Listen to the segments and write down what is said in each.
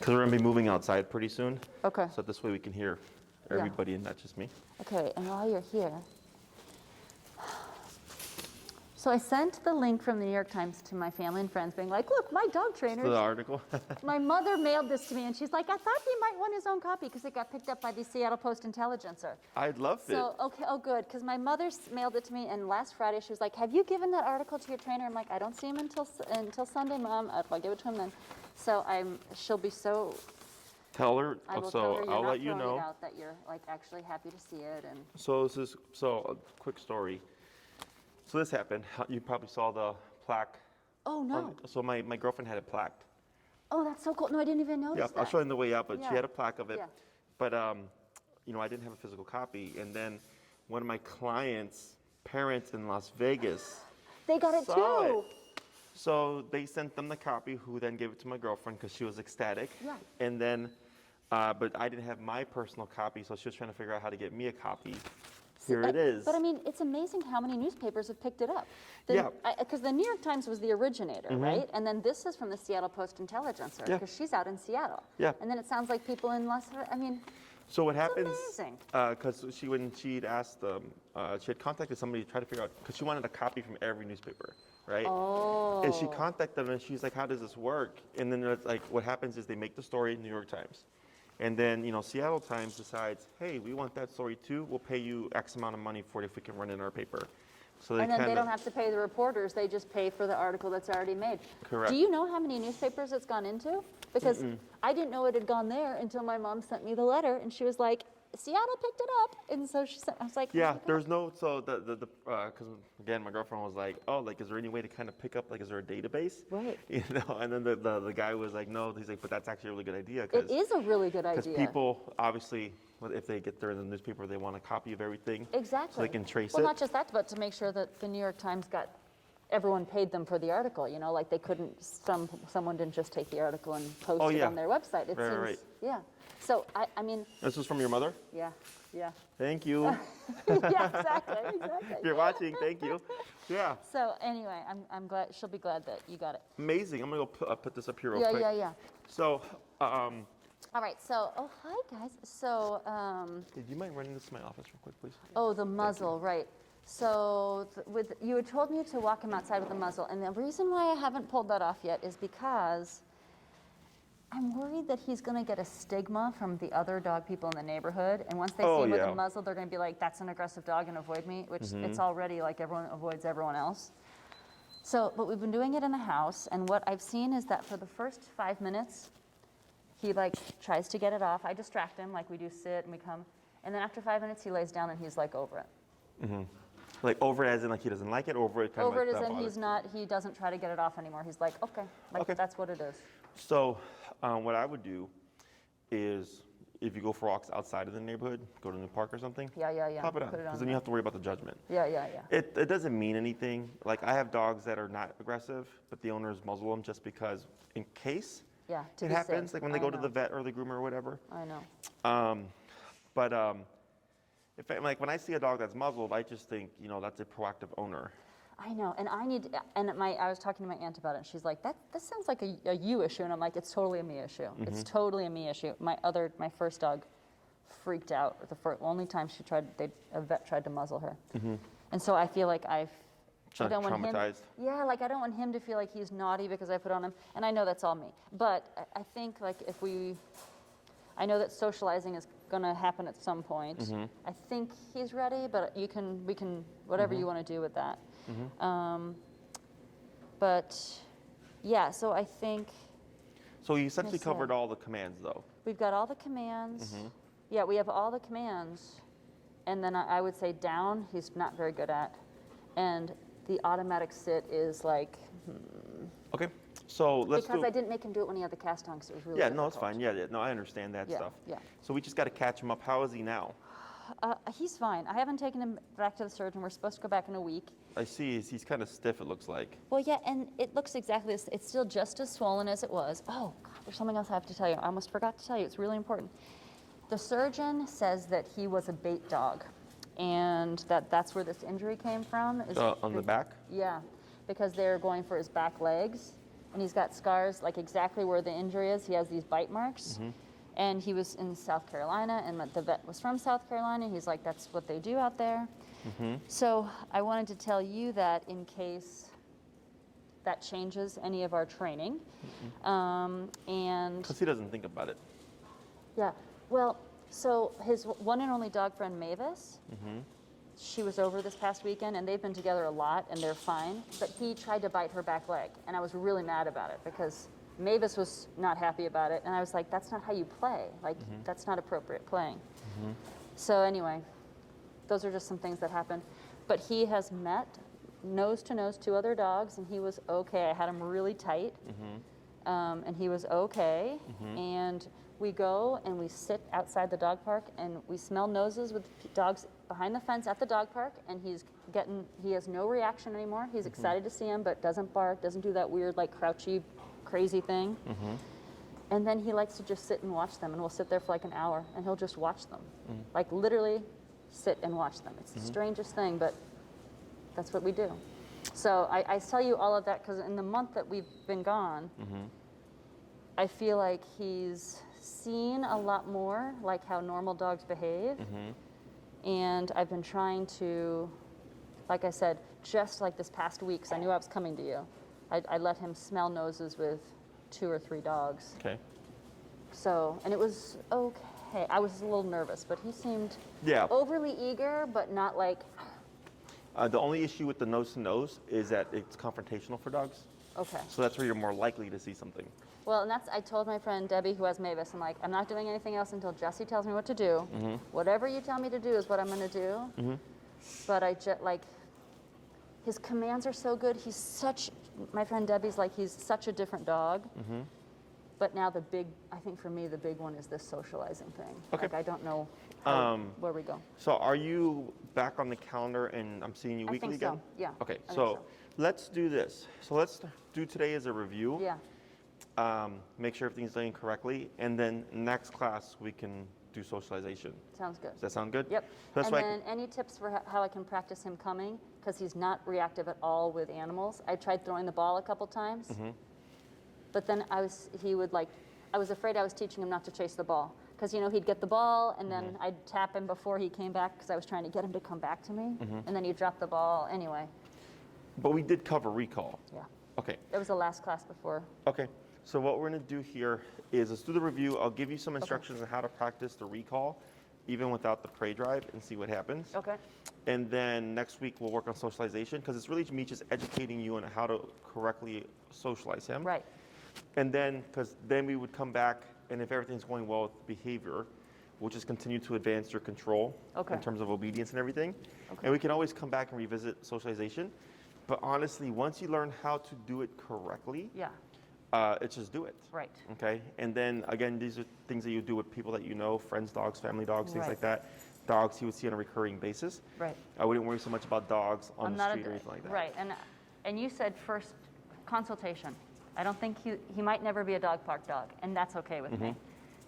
Because we're going to be moving outside pretty soon. Okay. So this way we can hear everybody and not just me. Okay, and while you're here, so I sent the link from the New York Times to my family and friends being like, look, my dog trainer. The article? My mother mailed this to me and she's like, I thought he might want his own copy because it got picked up by the Seattle Post-Intelligencer. I'd love it. So, okay, oh good, because my mother mailed it to me and last Friday she was like, have you given that article to your trainer? I'm like, I don't see him until Sunday, Mom. I'll give it to him then. So she'll be so... Tell her, I will so tell her you're I'll not let you throwing know. it out, that you're like actually happy to see it. And So a quick story. So this happened. You probably saw the plaque. Oh no. So my girlfriend had it plaqued. Oh, that's so cool. No, I didn't even notice Yeah, that. I'll show you on the way out, but she Yeah. had a plaque of it. Yeah. But I didn't have a physical copy. And then one of my clients' parents in Las Vegas They got it saw too. it. So they sent them the copy, who then gave it to my girlfriend because she was ecstatic. Yeah. And then, but I didn't have my personal copy, so she was trying to figure out how to get me a copy. Here it is. But I mean, it's amazing how many newspapers have picked it up. Yeah. Because the New York Times was the originator, right? And then this is from the Seattle Post-Intelligencer, Yeah. because she's out in Seattle. Yeah. And then it sounds like people in I mean, So what happens? amazing. Because when she'd asked, she had contacted somebody to try to figure out, because she wanted a copy from every newspaper, right? Oh. And she contacted them, and she's like, "How does this work?" And then it's like, what happens is they make the story in New York Times, and then Seattle Times decides, "Hey, we want that story too. We'll pay you X amount of money for it if we can run it in our paper." So and then they don't have to pay the reporters, they just pay for the article that's already made. Correct. Do you know how many newspapers it's gone into? Because I didn't know it had gone there until my mom sent me the letter, and she was like, Seattle picked it up. And so I was like, Yeah, there's no, so because again, my girlfriend was like, "Oh, like, is there any way to kind of pick up, like, is there a database?" Right. And then the guy was like, "No," he's like, "But that's actually a really good idea." It is a really good Because idea. people, obviously, if they get there in the newspaper, they want a copy of everything. Exactly. So they can trace well, it. not just that, but to make sure that the New York Times got, everyone paid them for the article, like they couldn't, someone didn't just take the article and post it on their website. It seems, right. Yeah. So, I mean. This was from your mother? Yeah, yeah. Thank you. Yeah, exactly. If you're watching, thank you. Yeah. So anyway, I'm glad, she'll be glad that you got it. Amazing. I'm going to go put this up here real quick. Yeah. So, All right, so, oh, hi guys. So, do you mind running this to my office real quick, please? oh, the muzzle, right. So you had told me to walk him outside with the muzzle, and the reason why I haven't pulled that off yet is because I'm worried that he's going to get a stigma from the other dog people in the neighborhood, and once they see him with a muzzle, they're going to be like, that's an aggressive dog and avoid me, which it's already like everyone avoids everyone else. So, but we've been doing it in the house, and what I've seen is that for the first 5 minutes, he like tries to get it off. I distract him, like we do sit and we come, and then after 5 minutes, he lays down and he's like over it. Like over it as in like he doesn't like it, or over it kind over of like it as in he doesn't try to get it off anymore. He's like, okay, that's what it is. So what I would do is if you go for walks outside of the neighborhood, go to the park or something, Yeah. pop it on, because then you have to worry about the judgment. Yeah. It doesn't mean anything. Like I have dogs that are not aggressive, but the owners muzzle them just because in case to it be happens, safe. like when they go to the vet or the groomer or whatever. I know. But if like when I see a dog that's muzzled, I just think that's a proactive owner. I know, and I was talking to my aunt about it, and she's like, that this sounds like a you issue, and I'm like, it's totally a me issue. It's totally a me issue. My first dog freaked out the only time a vet tried to muzzle her, and so I feel like I don't want traumatized. I don't want him to feel like he's naughty because I put on him, and I know that's all me. But I think like I know that socializing is going to happen at some point. I think he's ready, but we can whatever you want to do with that. But yeah, so I think. So you essentially covered all the commands, though. We've got all the commands. Yeah, we have all the commands, and then I would say down. He's not very good at, and the automatic sit is like. Okay. So let's because I didn't make him do it when he had the cast on because it was really no, it's fine. Yeah, no, I understand that stuff. Yeah. So we just got to catch him up. How is he now? He's fine. I haven't taken him back to the surgeon. We're supposed to go back in a week. I see. He's kind of stiff, it looks like. Well, yeah, and it looks exactly this. It's still just as swollen as it was. Oh, God, there's something else I have to tell you. I almost forgot to tell you. It's really important. The surgeon says that he was a bait dog, and that's where this injury came from. On the back? Yeah, because they were going for his back legs, and he's got scars like exactly where the injury is. He has these bite marks. And he was in South Carolina, and the vet was from South Carolina. He's like, that's what they do out there. So I wanted to tell you that in case that changes any of our training. And Because he doesn't think about it. yeah, well, so his one and only dog friend Mavis, she was over this past weekend, and they've been together a lot, and they're fine. But he tried to bite her back leg, and I was really mad about it because Mavis was not happy about it, and I was like, that's not how you play. Like, that's not appropriate playing. So anyway, those are just some things that happened. But he has met, nose to nose, 2 other dogs, and he was okay. I had him really tight, and he was okay. And we go and we sit outside the dog park, and we smell noses with dogs behind the fence at the dog park, and he has no reaction anymore. He's excited to see him, but doesn't bark, doesn't do that weird, like, crouchy, crazy thing. And then he likes to just sit and watch them, and we'll sit there for like an hour, and he'll just watch them. Like, literally sit and watch them. It's the strangest thing, but that's what we do. So I tell you all of that because in the month that we've been gone, I feel like he's seen a lot more like how normal dogs behave. And I've been trying to, like I said, just like this past week, 'cause I knew I was coming to you, I let him smell noses with 2 or 3 dogs. Okay. So, and it was okay. I was a little nervous, but he seemed Yeah. overly eager, but not like, The only issue with the nose to nose is that it's confrontational for dogs. okay. So that's where you're more likely to see something. Well, and I told my friend Debbie, who has Mavis, I'm like, I'm not doing anything else until Jesse tells me what to do. Whatever you tell me to do is what I'm going to do. But like, his commands are so good. My friend Debbie's like, he's such a different dog. But now I think for me, the big one is this socializing thing. Okay. Like, I don't know where we go. So are you back on the calendar and I'm seeing you I weekly think so, again? yeah. Okay, I think so let's do this. So let's do today as a review. Yeah. Make sure everything's done correctly. And then next class, we can do socialization. Sounds good. Does that sound good? Yep. That's And why then any tips for how I can practice him coming? Because he's not reactive at all with animals. I tried throwing the ball a couple times, but then I was afraid I was teaching him not to chase the ball. Because, he'd get the ball, and then I'd tap him before he came back because I was trying to get him to come back to me, and then he'd drop the ball anyway. But we did cover recall. Yeah. Okay. That was the last class before. Okay. So what we're going to do here is let's do the review. I'll give you some instructions on how to practice the recall, even without the prey drive, and see what happens. Okay. And then next week we'll work on socialization because it's really me just educating you on how to correctly socialize him. Right. And then, because then we would come back, and if everything's going well with behavior, we'll just continue to advance your control in terms of obedience and everything. Okay. And we can always come back and revisit socialization. But honestly, once you learn how to do it correctly, Yeah. it's just do it. Right. Okay. And then again, these are things that you do with people that you know, friends, dogs, family dogs, things Right. like that. Dogs you would see on a recurring basis. Right. I wouldn't worry so much about dogs on I'm the not street or anything like that. Right. And you said first consultation. I don't think he might never be a dog park dog, and that's okay with me.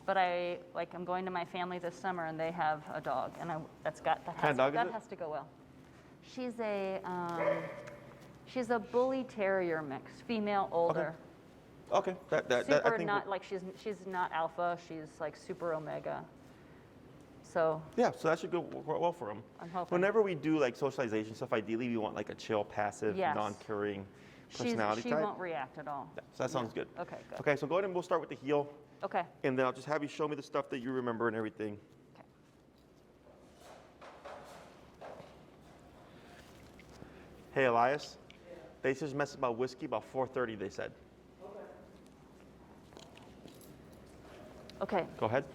But I'm going to my family this summer, and they have a dog, and that kind of dog is it? has to go well. She's a bully terrier mix, female, older. Okay. That I Super think not like she's not alpha. She's like super omega. So yeah, so that should go well for him. I'm hoping. Whenever we do like socialization stuff, ideally we want like a chill, passive, Yes. non-curing personality she type. won't react at all. Yeah, so that sounds good. Okay, good. Okay, so go ahead and we'll start with the heel, Okay. and then I'll just have you show me the stuff that you remember and everything. Okay. Hey, Elias. They just messed about whiskey about 4:30. They said. Okay. Go ahead.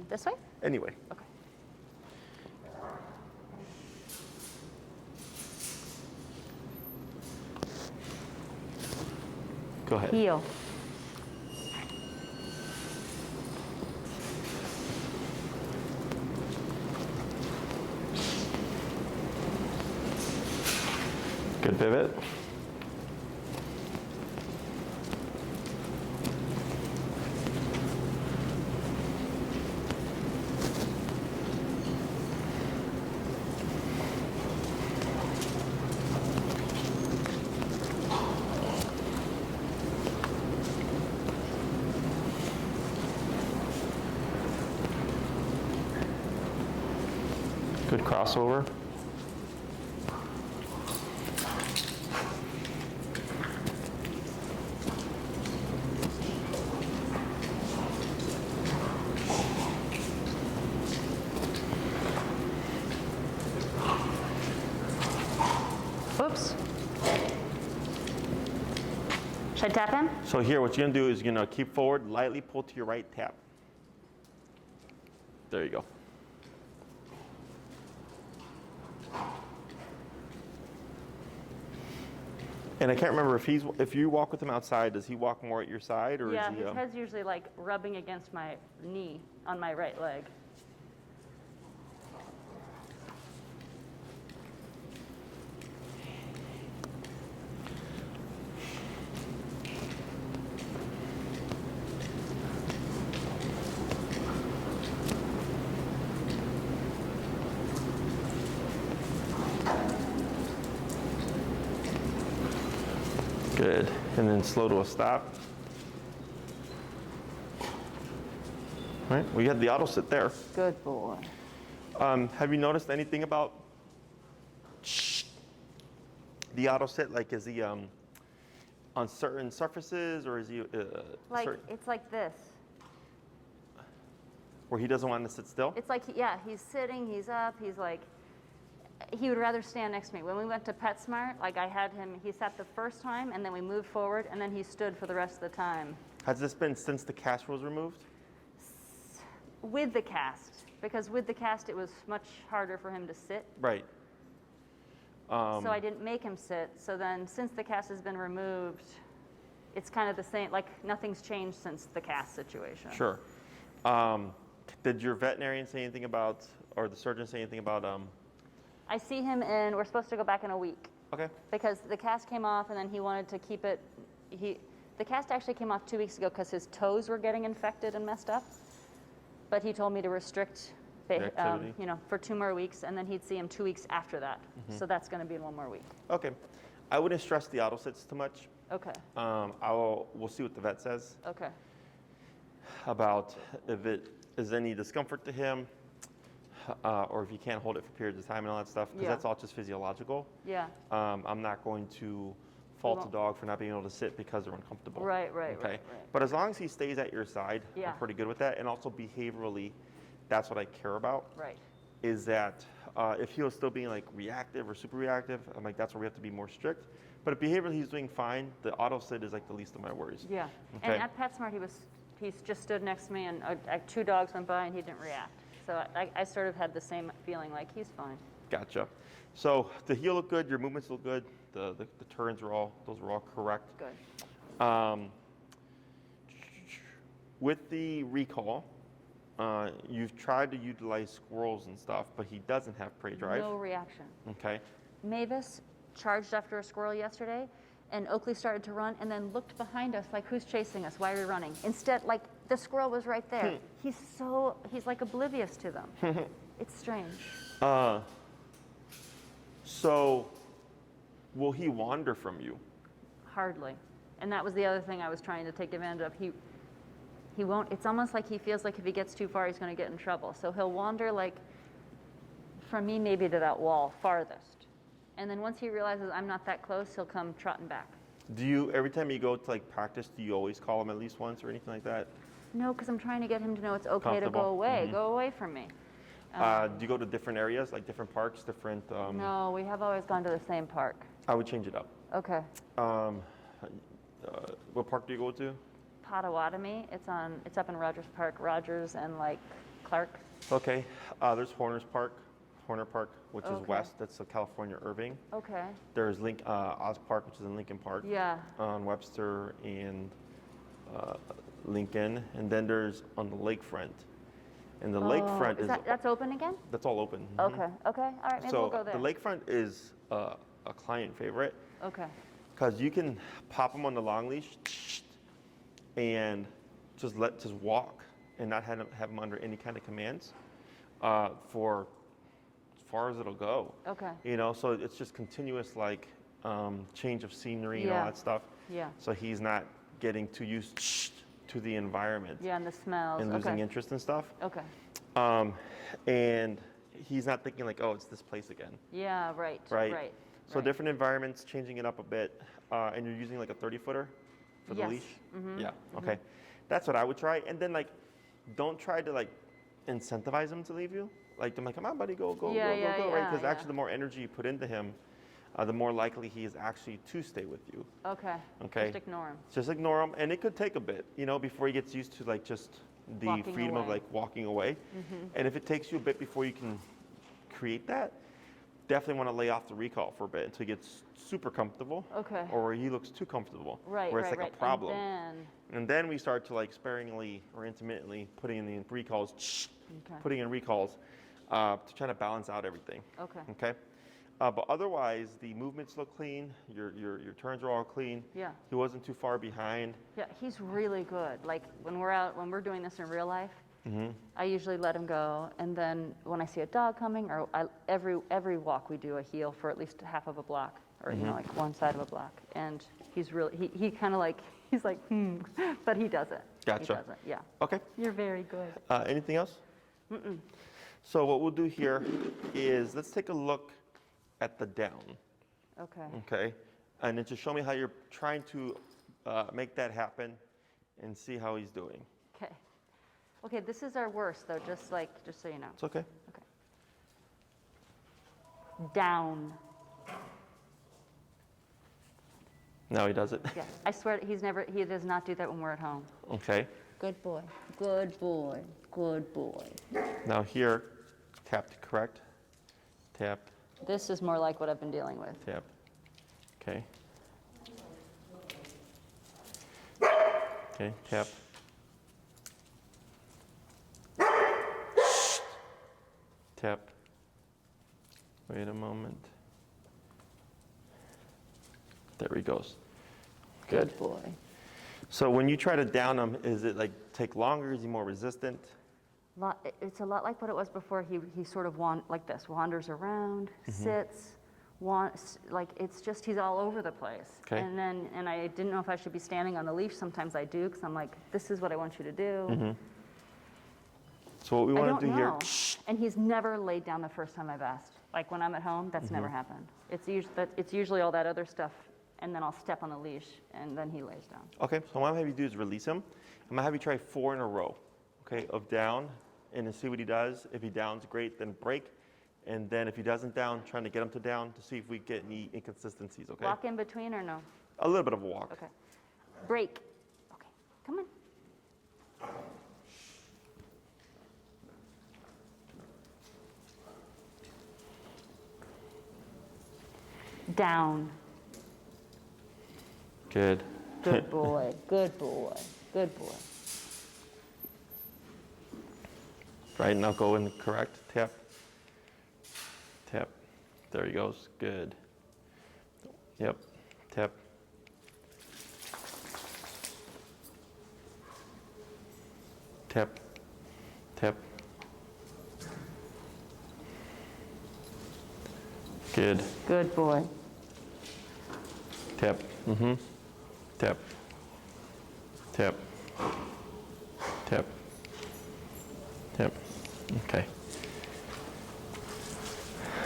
This way? Anyway. Okay. Go ahead. Heel. Good pivot. Good crossover. Oops. Should I tap him? So here, what you're gonna do is you're gonna keep forward, lightly pull to your right, tap. There you go. And I can't remember if you walk with him outside, does he walk more at your side or Yeah, is he? his head's usually like rubbing against my knee on my right leg. Good. And then slow to a stop. All right, we had the auto sit there. Good boy. Have you noticed anything about the auto sit? Like, is he on certain surfaces, or is he Like, it's like this. where he doesn't want to sit still? It's like, yeah, he's sitting, he's up, he's like, he would rather stand next to me. When we went to PetSmart, like I had him, he sat the first time, and then we moved forward, and then he stood for the rest of the time. Has this been since the cast was removed? With the cast, because with the cast, it was much harder for him to sit. Right. So I didn't make him sit. So then, since the cast has been removed, it's kind of the same, like nothing's changed since the cast situation. Sure. Did your veterinarian say anything about, or the surgeon say anything about? I see him in, we're supposed to go back in a week. Okay. Because the cast came off, and then he wanted to keep it, the cast actually came off 2 weeks ago because his toes were getting infected and messed up. But he told me to restrict, activity. for 2 more weeks, and then he'd see him 2 weeks after that. So that's going to be in 1 more week. Okay. I wouldn't stress the auto sits too much. Okay. We'll see what the vet says Okay. about if it is any discomfort to him, or if he can't hold it for periods of time and all that stuff, because Yeah. that's all just physiological. Yeah. I'm not going to fault a won't. dog for not being able to sit because they're uncomfortable. Right. Okay. But as long as he stays at your side, Yeah. I'm pretty good with that. And also behaviorally, that's what I care about. Right. Is that if he was still being like reactive or super reactive, I'm like, that's where we have to be more strict. But if behaviorally he's doing fine, the auto sit is like the least of my worries. Yeah. Okay. And at PetSmart, he just stood next to me, and 2 dogs went by, and he didn't react. So I sort of had the same feeling, like he's fine. Gotcha. So the heel looked good, your movements look good, the turns were all correct. Good. With the recall, you've tried to utilize squirrels and stuff, but he doesn't have prey drive. No reaction. Okay. Mavis charged after a squirrel yesterday, and Oakley started to run, and then looked behind us like, who's chasing us? Why are we running? Instead, like, the squirrel was right there. He's like oblivious to them. It's strange. So will he wander from you? Hardly. And that was the other thing I was trying to take advantage of. He won't, it's almost like he feels like if he gets too far, he's going to get in trouble. So he'll wander like from me maybe to that wall farthest. And then once he realizes I'm not that close, he'll come trotting back. Do you, every time you go to like practice, do you always call him at least once or anything like that? No, because I'm trying to get him to know it's okay to go Comfortable. away. Go away from me. Do you go to different areas, like different parks, different? No, we have always gone to the same park. I would change it up. Okay. What park do you go to? Potawatomi. It's up in Rogers Park, Rogers and like Clark. Okay. There's Horner Park, which is Okay. west. That's California Irving. Okay. There's Oz Park, which is in Lincoln Park. Yeah. On Webster and Lincoln, and then there's on the lakefront. And the lakefront is that's open again? that's all open. Okay. Okay. All right. Maybe So we'll go there. the lakefront is a client favorite Okay. because you can pop them on the long leash and just walk and not have them under any kind of commands for as far as it'll go. Okay. You know, so it's just continuous like change of scenery and all Yeah. that stuff. Yeah. So he's not getting too used to the environment Yeah, and the smells. and losing Okay. interest and stuff. Okay. And he's not thinking like, oh, it's this place again. Yeah, right. Right. So right. different environments, changing it up a bit, and you're using like a 30-footer for the Yes. leash? Yeah, okay. That's what I would try. And then like, don't try to like incentivize him to leave you. Like, I'm like, come on, buddy, go, right? Because actually the more energy you put into him, the more likely he is actually to stay with you. Okay. Okay. Just ignore him. Just ignore him, and it could take a bit, before he gets used to like just the Walking freedom of away. like walking away. And if it takes you a bit before you can create that, definitely want to lay off the recall for a bit until he gets super comfortable. Okay. Or where he looks too comfortable. Right, where it's right, like right. a problem. And then we start to like sparingly or intermittently putting in the recalls, Okay. putting in recalls to try to balance out everything. Okay. Okay. But otherwise, the movements look clean. Your turns are all clean. Yeah. He wasn't too far behind. Yeah, he's really good. Like when we're doing this in real life, I usually let him go, and then when I see a dog coming, or every walk we do a heel for at least half of a block, or like one side of a block, and he's really he kind of like he's like but he does it. Gotcha. He does it. Yeah. Okay. You're very good. Anything else? So what we'll do here is let's take a look at the down. Okay. Okay. And then just show me how you're trying to make that happen, and see how he's doing. Okay. Okay. This is our worst though. Just so you know. It's okay. Okay. Down. Now he does it. Yeah. I swear he does not do that when we're at home. Okay. Good boy. Good boy. Good boy. Now here, tap to correct. Tap, This is more like what I've been dealing with. tap. Okay. Okay, tap. Tap. Wait a moment. There he goes. Good. boy. So when you try to down him, is it like take longer? Is he more resistant? It's a lot like what it was before. He sort of wanders around, sits, like it's just he's all over the place. Okay. And I didn't know if I should be standing on the leash. Sometimes I do because I'm like, this is what I want you to do. So what we I want don't to do here, know. And he's never laid down the first time I've asked. Like when I'm at home, that's never happened. It's usually all that other stuff, and then I'll step on the leash, and then he lays down. okay, so what I'm going to have you do is release him. I'm going to have you try 4 in a row, okay, of down, and then see what he does. If he downs, great, then break. And then if he doesn't down, trying to get him to down to see if we get any inconsistencies, okay? Walk in between or no? A little bit of a walk. Okay. Break. Okay. Come on. Down. Good. Good boy. Good boy. Good boy. Right, now go in correct. Tap. Tap. There he goes. Good. Yep. Tap. Tap. Tap. Good. Good boy. Tap. Tap. Tap. Tap. Tap. Okay.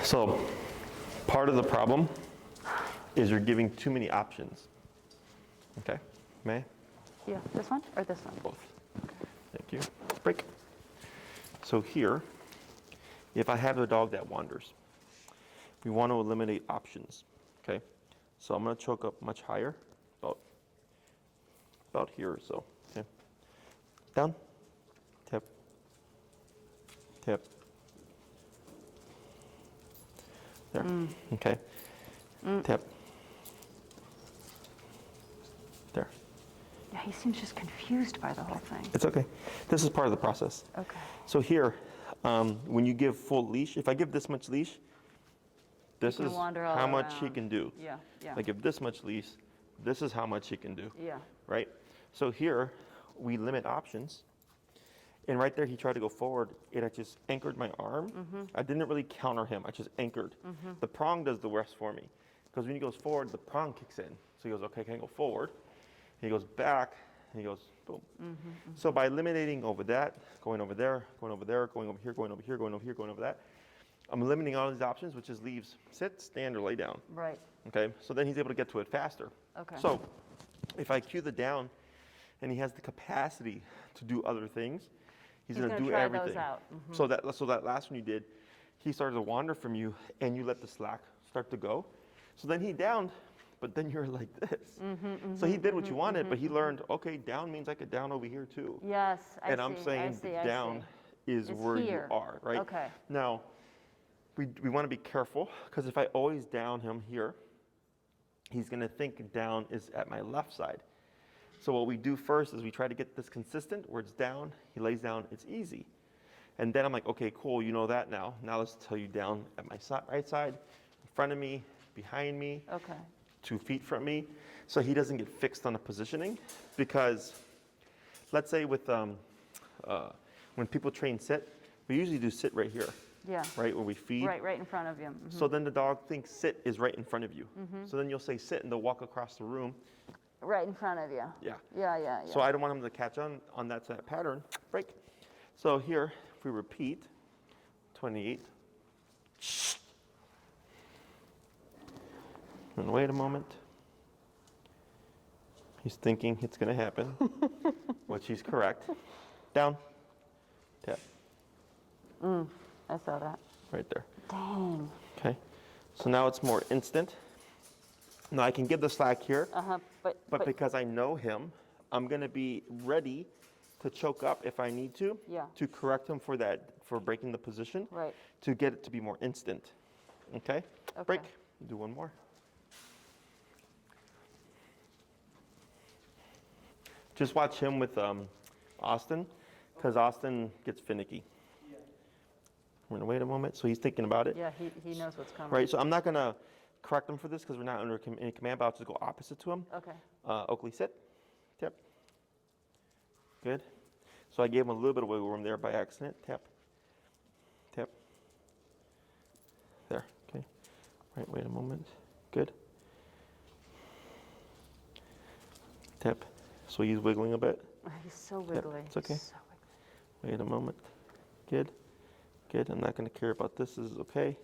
So, part of the problem is you're giving too many options. Okay? May I? Yeah. This one or this one? Both. Thank you. Break. So here, if I have a dog that wanders, we want to eliminate options. Okay? So I'm going to choke up much higher, about here or so. Okay? Down. Tap. Tap. There. Okay. Tap. There. Yeah, he seems just confused by the whole thing. It's okay. This is part of the process. Okay. So here, when you give full leash, if I give this much leash, this can is wander all how much he around. can do. Yeah. Yeah. If I give this much leash, this is how much he can do. Yeah. Right? So here, we limit options. And right there, he tried to go forward, and I just anchored my arm. I didn't really counter him. I just anchored. The prong does the rest for me. Because when he goes forward, the prong kicks in. So he goes, okay, can I go forward? He goes back, and he goes, boom. So by eliminating over that, going over there, going over there, going over here, going over here, going over here, going over that, I'm eliminating all these options, which just leaves sit, stand, or lay down. Right. Okay, so then he's able to get to it faster. Okay. So if I cue the down and he has the capacity to do other things, he's going to do try everything. those out. So that last one you did, he started to wander from you and you let the slack start to go. So then he downed, but then you're like this. So he did what you wanted, but he learned, okay, down means I could down over here too. Yes, I And see. I'm saying I down is It's where here. you are, right? Okay. Now, we want to be careful because if I always down him here, he's going to think down is at my left side. So what we do first is we try to get this consistent where it's down, he lays down, it's easy. And then I'm like, okay, cool, you know that now. Now let's tell you down at my right side, in front of me, behind me, Okay. 2 feet from me. So he doesn't get fixed on the positioning because let's say with when people train sit, we usually do sit right here, Yeah. right, where we feed. Right in front of you. So then the dog thinks sit is right in front of you. So then you'll say sit and they'll walk across the room. Right in front of you. Yeah. Yeah. So I don't want him to catch on that pattern. Break. So here, if we repeat, 28. And wait a moment. He's thinking it's going to happen, which he's correct. Down. Tap. I saw that. Right there. Dang. Okay. So now it's more instant. Now I can give the slack here, But because I know him, I'm going to be ready to choke up if I need to, Yeah. to correct him for breaking the position, Right. to get it to be more instant. Okay? Okay. Break. Do one more. Just watch him with Austin, because Austin gets finicky. We're going to wait a moment. So he's thinking about it. Yeah, he knows what's coming. Right, so I'm not going to correct him for this because we're not under any command, but I'll just go opposite to him. Okay. Oakley, sit. Tap. Good. So I gave him a little bit of wiggle room there by accident. Tap. Tap. There. Okay. Right, wait a moment. Good. Tap. So he's wiggling a bit. He's so wiggly. It's okay. So wiggly. Wait a moment. Good. Good. I'm not going to care about this. This is okay.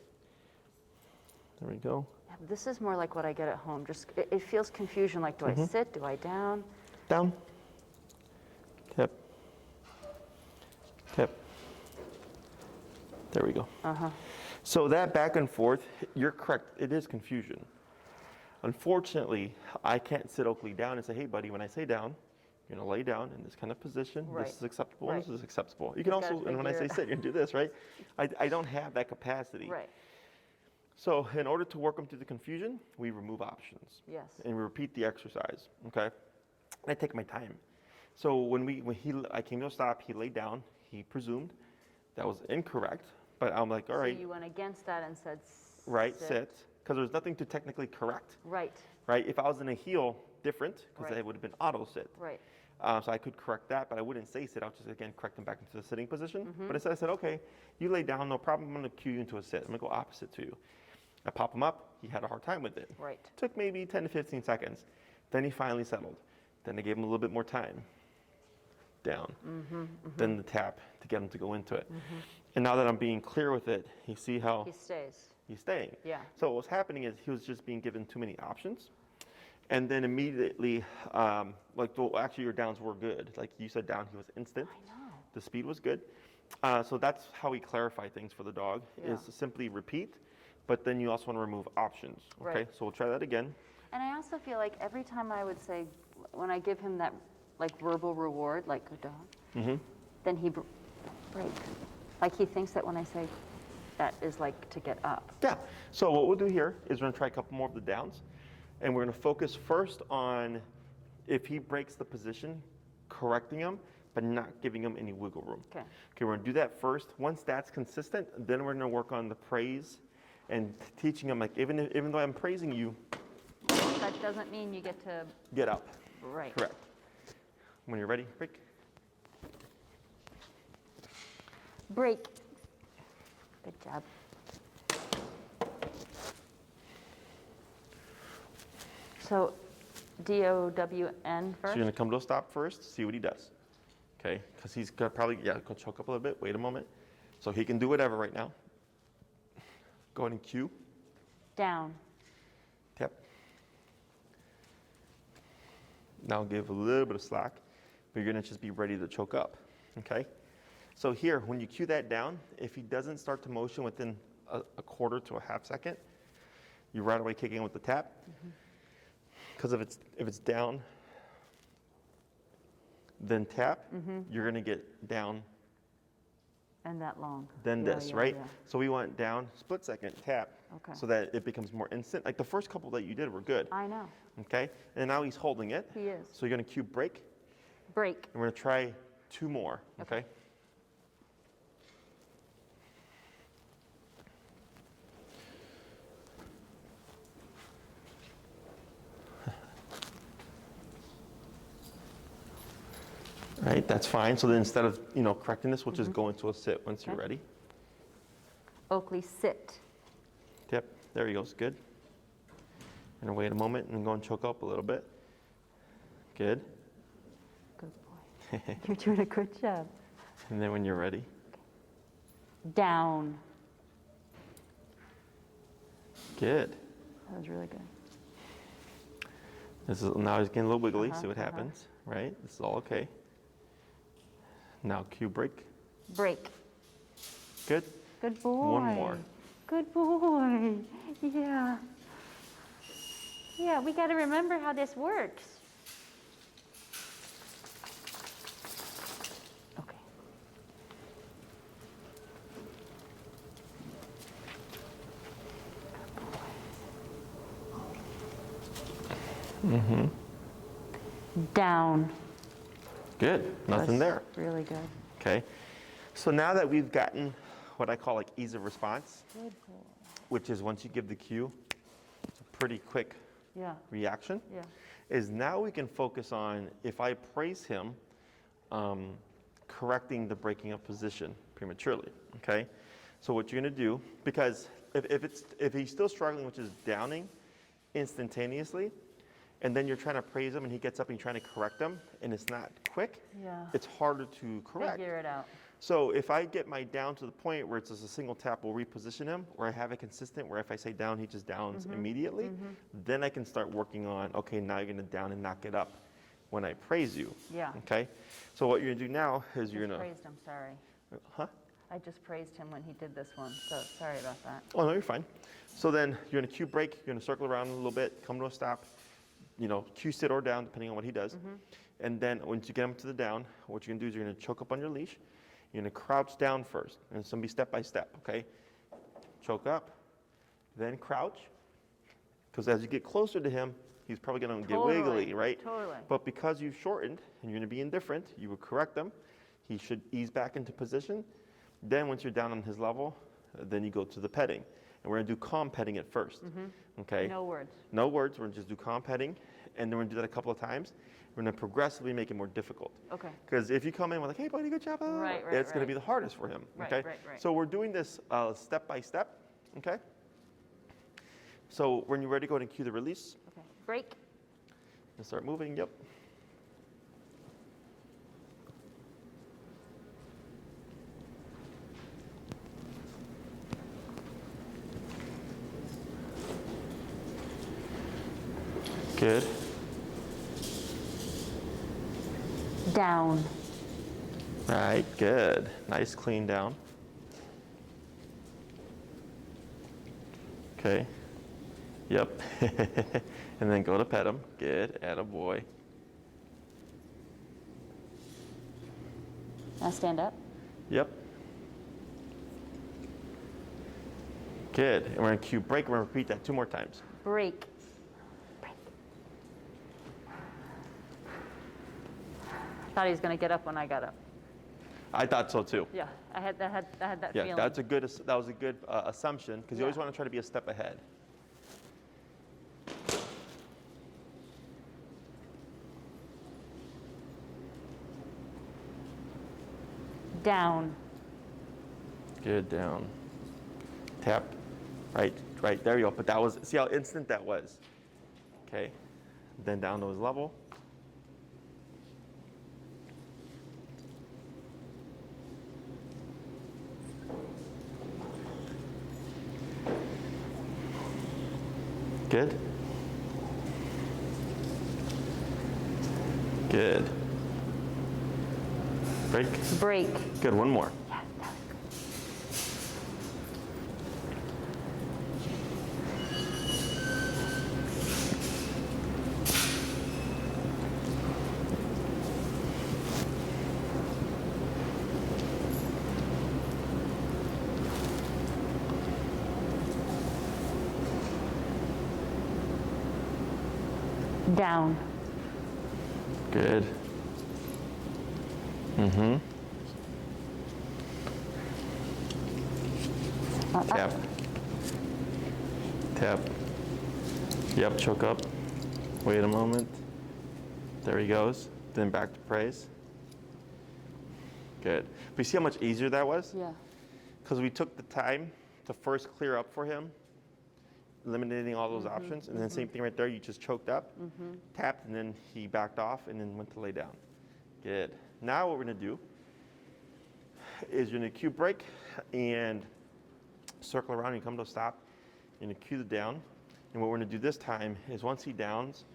There we go. Yeah, this is more like what I get at home. Just it feels confusion. Like, do I sit? Do I down? Down. Tap. Tap. There we go. So that back and forth, you're correct. It is confusion. Unfortunately, I can't sit Oakley down and say, hey, buddy, when I say down, you're going to lay down in this kind of position. Right. This is acceptable. Right. This is acceptable. You can You've also, gotta and when I say figure- sit, you can do this, right? I don't have that capacity. Right. So in order to work them through the confusion, we remove options. Yes. And we repeat the exercise, okay? I take my time. So I came to a stop, he laid down, he presumed that was incorrect, but I'm like, all right, So you went against that and said right, sit, because there's nothing to technically correct, Right. right? If I was in a heel, different, because Right. it would have been auto sit. Right. So I could correct that, but I wouldn't say sit. I would just, again, correct him back into the sitting position. But instead I said, okay, you lay down, no problem. I'm going to cue you into a sit. I'm going to go opposite to you. I pop him up. He had a hard time with it. Right. Took maybe 10 to 15 seconds. Then he finally settled. Then I gave him a little bit more time. Down. Then the tap to get him to go into it. And now that I'm being clear with it, you see how He stays. he's staying. Yeah. So what was happening is he was just being given too many options. And then immediately, actually your downs were good. Like you said, down, he was instant. I know. The speed was good. So that's how we clarify things for the dog, is to simply repeat, but then you also want to remove options. Okay, Right. so we'll try that again. And I also feel like every time I would say, when I give him that like verbal reward, like go down, then he breaks. Like he thinks that when I say that is like to get up. Yeah, so what we'll do here is we're going to try a couple more of the downs, and we're going to focus first on if he breaks the position, correcting him, but not giving him any wiggle room. Okay. Okay, we're going to do that first. Once that's consistent, then we're going to work on the praise and teaching him, like, even though I'm praising you, That doesn't mean you get to, get up. right. Correct. When you're ready, break. Break. Good job. So D-O-W-N So first? you're going to come to a stop first, see what he does. Okay, because he's going to probably, go choke up a little bit. Wait a moment. So he can do whatever right now. Go ahead and cue. Down. Tap. Now give a little bit of slack, but you're gonna just be ready to choke up, okay? So here, when you cue that down, if he doesn't start to motion within a quarter to a half second, you right away kick in with the tap. Because if it's down, then tap, you're gonna get down, And that long. then Yeah, this, yeah, right? yeah. So we want down, split second, tap, Okay. so that it becomes more instant. Like the first couple that you did were good, I know. okay? And now he's holding it. He is. So you're gonna cue break, Break. and we're gonna try 2 more, okay? Right, that's fine. So then instead of, correcting this, we'll just go into a sit once you're Okay. ready. Oakley, sit. Yep, there he goes, good. And wait a moment and go and choke up a little bit. Good. Good boy. You're doing a good job. And then when you're ready, Down. good. That was really good. Now he's getting a little wiggly, Uh-huh, see what uh-huh. happens, right? This is all okay. Now cue break, Break. good. Good boy. One more. Good boy. Yeah. Yeah, we got to remember how this works. Okay. Down. Good, nothing there. Really good. Okay, so now that we've gotten what I call like ease of response, Good boy. which is once you give the cue, it's a pretty quick Yeah. reaction, Yeah. is now we can focus on, if I praise him, correcting the breaking of position prematurely, okay? So what you're gonna do, because if he's still struggling, which is downing instantaneously, and then you're trying to praise him and he gets up and you're trying to correct him and it's not quick, Yeah. it's harder to correct. Figure it out. So if I get my down to the point where it's just a single tap, we'll reposition him, or I have it consistent where if I say down, he just downs immediately, then I can start working on, okay, now you're gonna down and knock it up when I praise you. Yeah. Okay? So what you're gonna do now is you're Just gonna, praised him, sorry. huh? I just praised him when he did this one, so sorry about that. Oh, no, you're fine. So then you're gonna cue break, you're gonna circle around a little bit, come to a stop, cue sit or down, depending on what he does. And then once you get him to the down, what you're gonna do is you're gonna choke up on your leash. You're gonna crouch down first, and it's gonna be step by step, okay? Choke up, then crouch, because as you get closer to him, he's probably gonna get Totally, wiggly, right? totally. But because you've shortened, and you're gonna be indifferent, you would correct him. He should ease back into position. Then once you're down on his level, then you go to the petting. And we're gonna do calm petting at first, okay? No words. No words, we're gonna just do calm petting, and then we're gonna do that a couple of times. We're gonna progressively make it more difficult. Okay. Because if you come in with like, hey buddy, good job, Right, it's gonna right. be the hardest for him, Right, okay? right. So we're doing this step by step, okay? So when you're ready, go ahead and cue the release Okay. Break. and start moving, yep. Good. Down. Right, good. Nice clean down. Okay. Yep. And then go to pet him. Good. Attaboy. Now stand up. Yep. Good. And we're going to cue break. We're going to repeat that 2 more times. Break. Break. Thought he was going to get up when I got up. I thought so too. Yeah, I had that Yeah, feeling. that was a good assumption because you always Yeah. want to try to be a step ahead. Down. Good, down. Tap. Right, there you go. But that was, see how instant that was? Okay. Then down to his level. Good. Good. Break. Break. Good, one more. Yeah, that was good. Down. Good. Mm-hmm. Tap. Tap. Yep, choke up. Wait a moment. There he goes. Then back to praise. Good. But you see how much easier that was? Yeah. Because we took the time to first clear up for him, eliminating all those options. And then same thing right there, you just choked up, tapped, and then he backed off and then went to lay down. Good. Now what we're gonna do is you're gonna cue break and circle around, you come to a stop, you're gonna cue the down. And what we're gonna do this time is once he downs,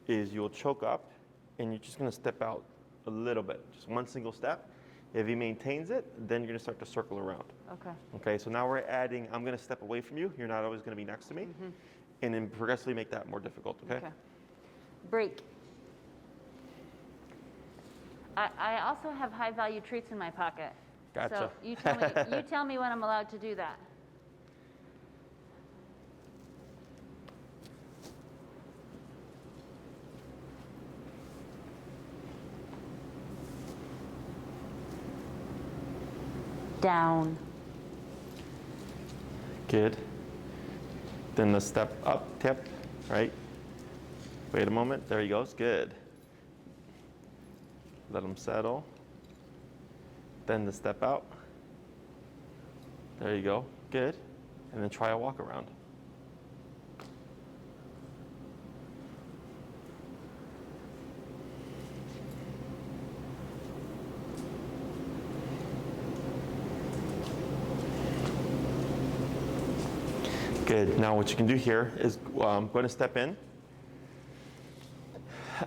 is you'll choke up and you're just gonna step out a little bit, just one single step. If he maintains it, then you're gonna start to circle around. Okay. Okay, so now we're adding, I'm gonna step away from you, you're not always gonna be next to me, and then progressively make that more difficult, okay? Break. I also have high value treats in my pocket. Gotcha. So you tell me when I'm allowed to do that. Down. Good. Then the step up, tip, right? Wait a moment, there he goes, good. Let him settle. Then the step out. There you go, good. And then try a walk around. Good, now what you can do here is I'm going to step in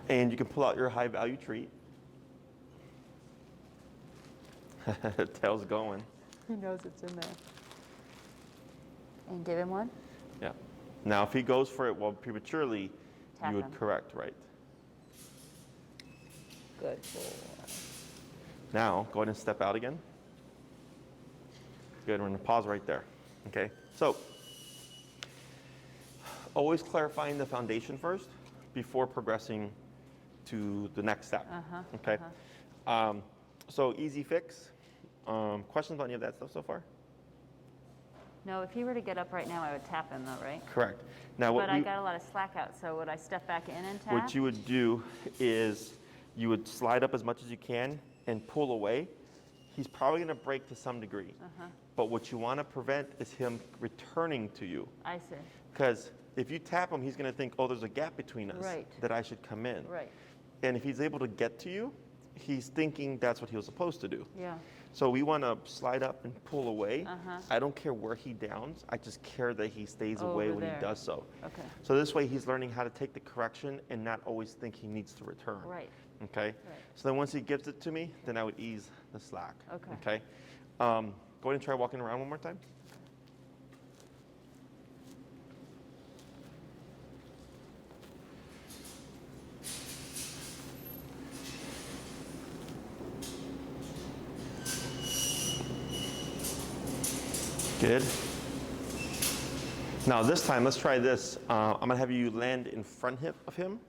and you can pull out your high value treat. Tail's going. He knows it's in there. And give him one? Yeah. Now if he goes for it prematurely, Tap you would him. correct, right? Good boy. Now go ahead and step out again. Good, we're going to pause right there. Okay, so always clarifying the foundation first before progressing to the next step. Okay. So easy fix. Questions on any of that stuff so far? No, if he were to get up right now, I would tap him though, right? Correct. Now But I got a lot of slack out, so would I step back in and tap? what you would do is you would slide up as much as you can and pull away. He's probably going to break to some degree. But what you want to prevent is him returning to you. I see. Because if you tap him, he's going to think, oh, there's a gap between us Right. that I should come in. Right. And if he's able to get to you, he's thinking that's what he was supposed to do. Yeah. So we want to slide up and pull away. Uh-huh. I don't care where he downs. I just care that he stays away Over when there. he does so. Okay. So this way he's learning how to take the correction and not always think he needs to return. Right. Okay? So then once he gives it to me, then I would ease the slack. Okay. Okay? Go ahead and try walking around one more time. Good. Now this time, let's try this. I'm gonna have you land in front of him.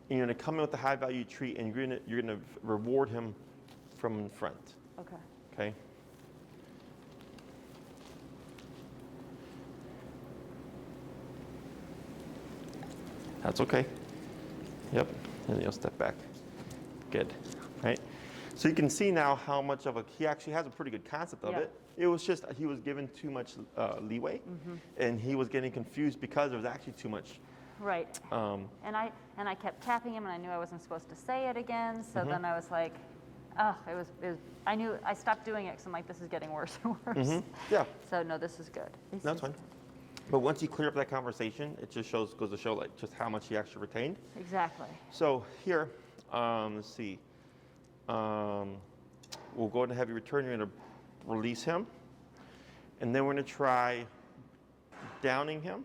And you're gonna come in with the high value treat and you're gonna reward him from in front, Okay. okay? That's okay. Yep, and you'll step back. Good, right? So you can see now how much of he actually has a pretty good concept of Yeah. it. It was just, he was given too much leeway and he was getting confused because there was actually too much. Right. And I kept tapping him, and I knew I wasn't supposed to say it again. So then I was like, oh, I stopped doing it because I'm like, this is getting worse and worse. Yeah, So no, this is good. This that's is fine. good. But once you clear up that conversation, it just goes to show like just how much he actually retained. Exactly. So here, let's see. We'll go ahead and have you return. You're going to release him. And then we're going to try downing him.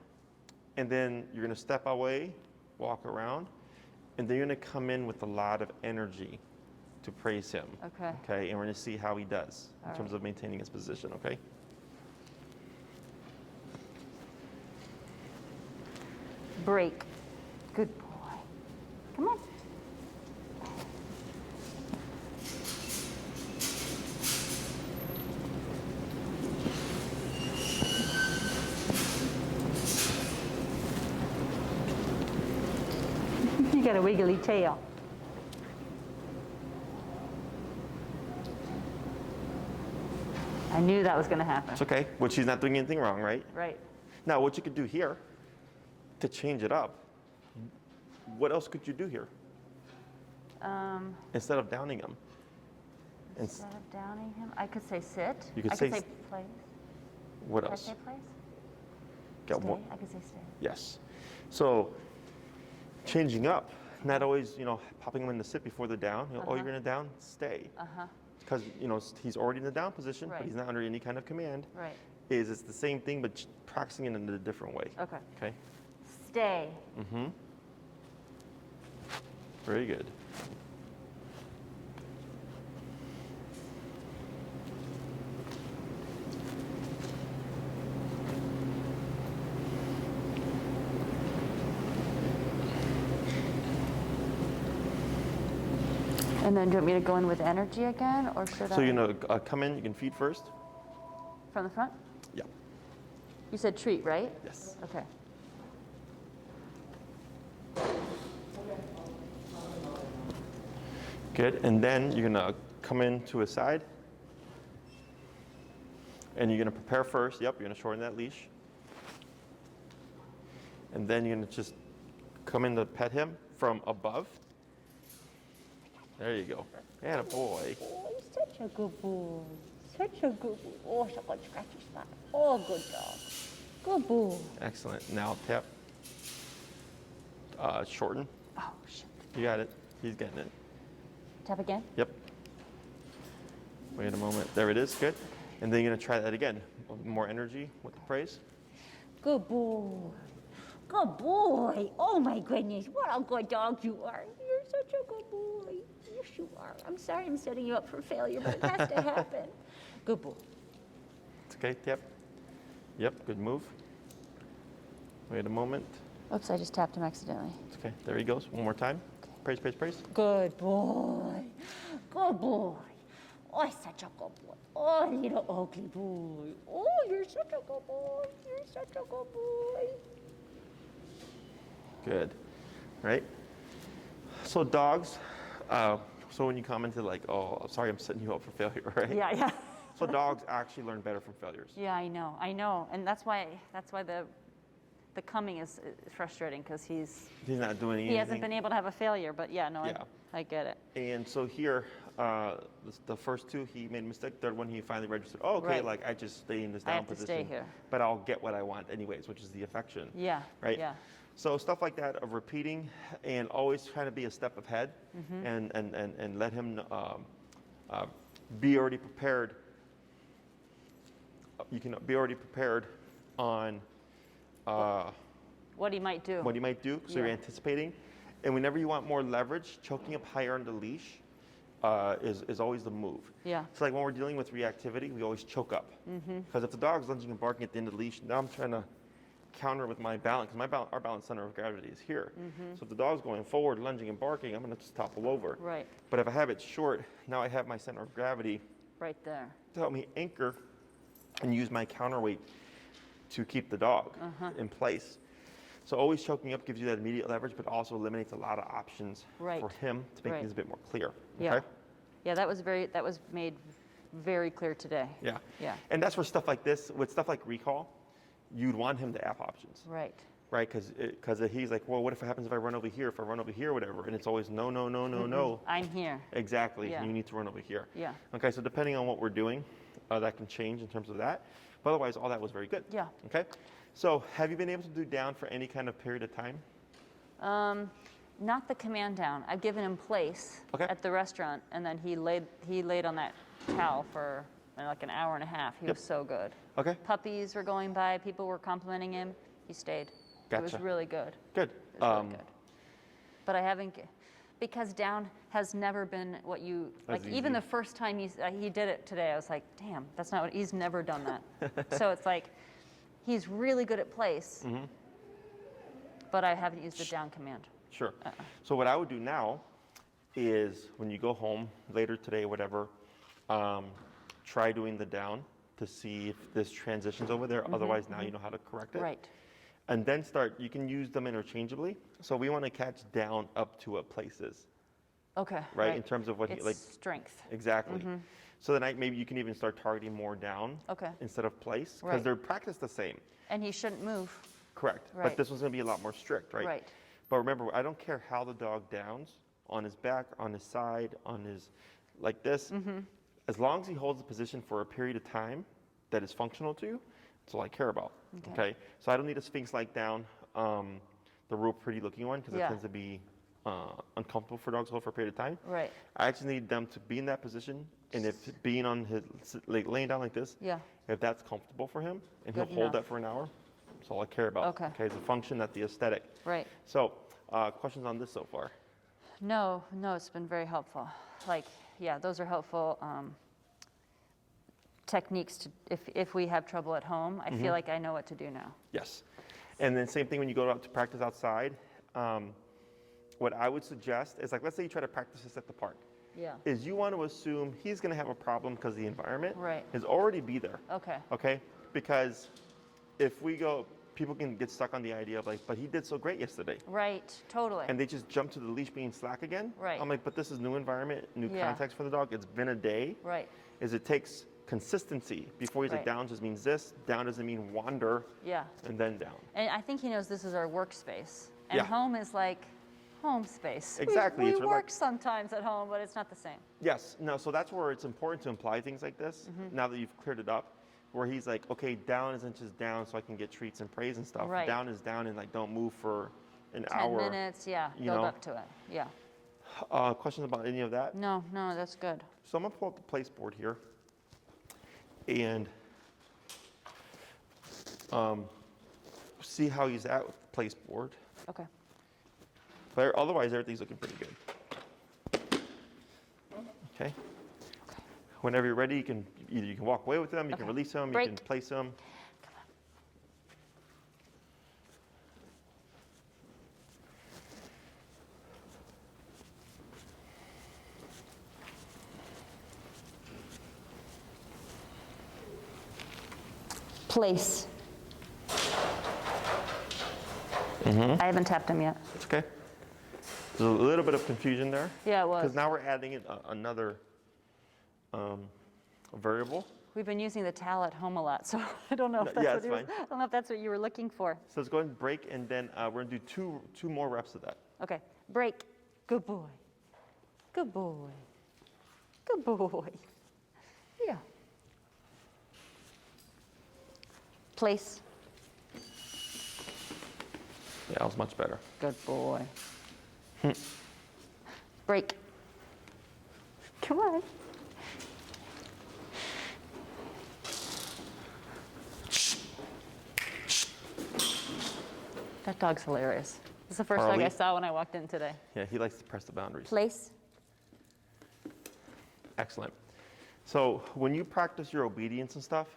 And then you're going to step away, walk around. And then you're going to come in with a lot of energy to praise him. Okay. Okay, and we're going to see how he does in All terms of maintaining his position, okay? Break. Good boy. Come on. You got a wiggly tail. I knew that was going to happen. It's okay, which he's not doing anything wrong, right? Right. Now, what you could do here to change it up, what else could you do here instead of downing him? Instead of downing him, I could say sit. You could I say could say place. What Could I else? say place? Got Stay. one- I could say stay. Yes. So changing up, not always, popping him in the sit before the down. Oh, you're going to down? Stay. Uh-huh. Because, he's already in the down position, but Right. he's not under any kind of command. Right. It's the same thing, but practicing it in a different way. Okay. Okay? Stay. Mm-hmm. Very good. And then do you want me to go in with energy again, or should So, I? come in, you can feed first. From the front? Yeah. You said treat, right? Yes. Okay. Good. And then you're going to come in to his side. And you're going to prepare first. Yep, you're going to shorten that leash. And then you're going to just come in to pet him from above. There you go. And a boy. Oh, he's such a good boy. Such a good boy. Oh, so good scratchy spot. Oh, good dog. Good boy. Excellent. Now tap. Shorten. Oh, shit. You got it. He's getting it. Tap again? Yep. Wait a moment. There it is. Good. And then you're going to try that again. More energy with the praise. Good boy. Good boy. Oh, my goodness. What a good dog you are. You're such a good boy. Yes, you are. I'm sorry I'm setting you up for failure, but it has to happen. Good boy. It's okay. Tap. Yep. Good move. Wait a moment. Oops, I just tapped him accidentally. It's okay. There he goes. One more time. Praise, praise, praise. Good boy. Good boy. Oh, such a good boy. Oh, little Oakley boy. Oh, you're such a good boy. You're such a good boy. Good. Right? So dogs, so when you commented like, oh, sorry, I'm setting you up for failure, right? Yeah, yeah. So dogs actually learn better from failures. Yeah, I know. And that's why the coming is frustrating, because He's not doing anything. he hasn't been able to have a failure, but yeah, no, Yeah. I get it. And so here, the first two, he made a mistake. Third one, he finally registered, oh, okay, Right. like I just stay in this I down have to position. stay here. But I'll get what I want anyways, which is the affection. Yeah, Right? yeah. So stuff like that of repeating and always trying to be a step ahead and let him be already prepared. You can be already prepared on What he might do. what he might do, so you're Yeah. anticipating. And whenever you want more leverage, choking up higher on the leash is always the move. Yeah. So like when we're dealing with reactivity, we always choke up. Because if the dog's lunging and barking at the end of the leash, now I'm trying to counter with my balance, because our balance center of gravity is here. So if the dog's going forward, lunging and barking, I'm going to just topple over. Right, But if I have it short, now I have my center of gravity right there. to help me anchor and use my counterweight to keep the dog in place. So always choking up gives you that immediate leverage, but also eliminates a lot of options Right. for him to make Right. things a bit more clear. Yeah. Okay? Yeah, that was made very clear today. Yeah. Yeah. And that's where stuff like this, with stuff like recall, you'd want him to have options, Right. right? Because he's like, well, what if it happens if I run over here, whatever? And it's always no, no, no, no, no. I'm here. Exactly. Yeah. You need to run over here. Yeah. Okay, so depending on what we're doing, that can change in terms of that. But otherwise, all that was very good. Yeah. Okay. So have you been able to do down for any kind of period of time? Not the command down. I've given him place Okay. at the restaurant, and then he laid on that towel for like an hour and a half. He was so good. Okay. Puppies were going by, people were complimenting him. He stayed. It was Gotcha. really good. Good. It was really good. But I haven't, because down has never been what you, like As even easy. the first time he did it today, I was like, damn, that's not what, he's never done that. So it's like, he's really good at place, but I haven't used the down command. Sure. So what I would do now is when you go home later today, whatever, try doing the down to see if this transitions over there. Otherwise, now you know how to correct it. Right. And then you can use them interchangeably. So we want to catch down up to what place is, Okay. right? In terms of what It's he, like, strength. exactly. So then maybe you can even start targeting more down Okay. instead of place, because Right. they're practiced the same. And he shouldn't move. Correct. Right. But this one's going to be a lot more strict, right? Right. But remember, I don't care how the dog downs, on his back, on his side, on his, like this. As long as he holds the position for a period of time that is functional to you, that's all I care about. Okay. So I don't need a Sphinx-like down, the real pretty looking one, because it Yeah. tends to be uncomfortable for dogs to hold for a period of time. Right. I actually need them to be in that position, and if being on his, like laying down like this, Yeah. if that's comfortable for him, and Good he'll hold enough. that for an hour, that's all I care about. Okay. Okay, the function, not the aesthetic. Right. So, questions on this so far? No, it's been very helpful. Like, yeah, those are helpful techniques to, if we have trouble at home, I feel like I know what to do now. Yes. And then same thing when you go out to practice outside. What I would suggest is, like, let's say you try to practice this at the park, Yeah. is you want to assume he's going to have a problem because the environment Right. is already be there. Okay. Okay? Because if we go, people can get stuck on the idea of like, but he did so great yesterday. Right, totally. And they just jump to the leash being slack again. Right. I'm like, but this is new environment, new Yeah. context for the dog. It's been a day. Right. Is it takes consistency before he's like, Right. down just means this, down doesn't mean wander, Yeah. and then down. And I think he knows this is our workspace. And Yeah. home is like home space. Exactly, We it's work relax- sometimes at home, but it's not the same. Yes, no, so that's where it's important to imply things like this, Mm-hmm. now that you've cleared it up, where he's like, okay, down isn't just down so I can get treats and praise and stuff. Right. Down is down and like don't move for an 10 hour. minutes, yeah, you build know. up to it. Yeah. Questions about any of that? No, that's good. So I'm gonna pull up the place board here and see how he's at with the place board. Okay. But otherwise, everything's looking pretty good. Okay. Whenever you're ready, you can walk away with them, you can Okay. release them, Break. you can place them. Place. I haven't tapped him yet. It's okay. There's a little bit of confusion there. Yeah, it was. Because now we're adding in another variable. We've been using the towel at home a lot, so I don't know if that's Yeah, what it's you were, fine. I don't know if that's what you were looking for. So let's go ahead and break, and then we're gonna do two more reps of that. Okay, break. Good boy. Good boy. Good boy. Yeah. Place. Yeah, that was much better. Good boy. Break. Come on. That dog's hilarious. It's the first dog I Harley? saw when I walked in today. Yeah, he likes to press the boundaries. Place. Excellent. So when you practice your obedience and stuff,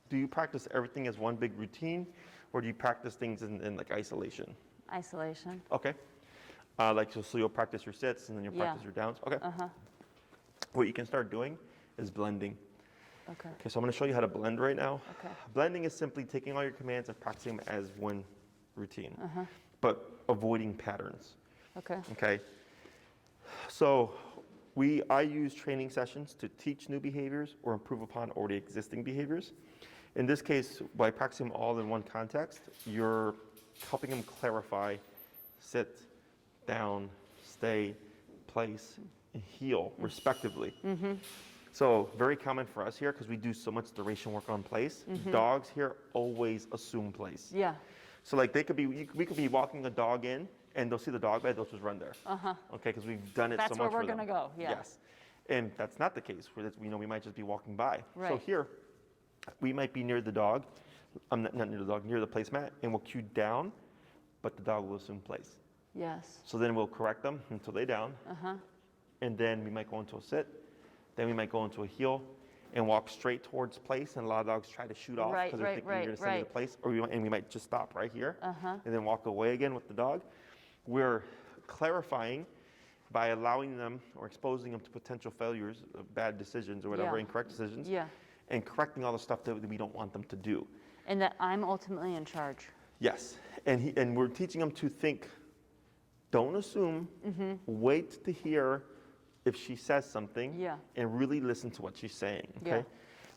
do you practice everything as one big routine, or do you practice things in like isolation? Isolation. Okay. So you'll practice your sits and then you'll Yeah. practice your downs. Okay. Uh-huh. What you can start doing is blending. Okay. Okay, so I'm going to show you how to blend right now. Okay. Blending is simply taking all your commands and practicing them as one routine, Uh-huh. but avoiding patterns. Okay. Okay. So I use training sessions to teach new behaviors or improve upon already existing behaviors. In this case, by practicing them all in one context, you're helping them clarify, sit, down, stay, place, and heel, respectively. So very common for us here because we do so much duration work on place. Dogs here always assume place. Yeah. So like we could be walking a dog in and they'll see the dog bed, they'll just run there. Okay, because we've done it That's so much where we're for them. gonna go, yeah. Yes. And that's not the case. We might just be walking by. So Right. here, we might be near the dog. I'm not near the dog, near the placemat, and we'll cue down, but the dog will assume place. Yes. So then we'll correct them until they down. And then we might go into a sit. Then we might go into a heel and walk straight towards place. And a lot of dogs try to shoot off Right, because they're right, thinking you're going to send right, them to place. Or and we might just stop right here Uh-huh. and then walk away again with the dog. We're clarifying by allowing them or exposing them to potential failures, bad decisions or whatever, Yeah. incorrect decisions, Yeah. and correcting all the stuff that we don't want them to do. And that I'm ultimately in charge. Yes, and we're teaching them to think, don't assume, wait to hear if she says something, Yeah. and really listen to what she's saying, okay? Yeah.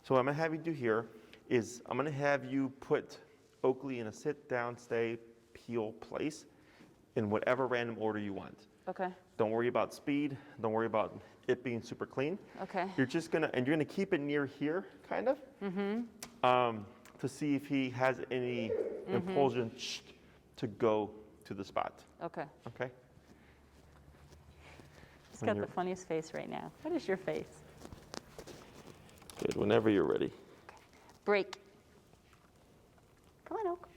So what I'm gonna have you do here is I'm gonna have you put Oakley in a sit, down, stay, heel place in whatever random order you want. Okay. Don't worry about speed, don't worry about it being super clean. Okay. You're gonna keep it near here, kind of, to see if he has any impulsion to go to the spot. Okay. Okay. He's When got the you're- funniest face right now. What is your face? Good. Whenever you're ready. Break. Come on, Oak.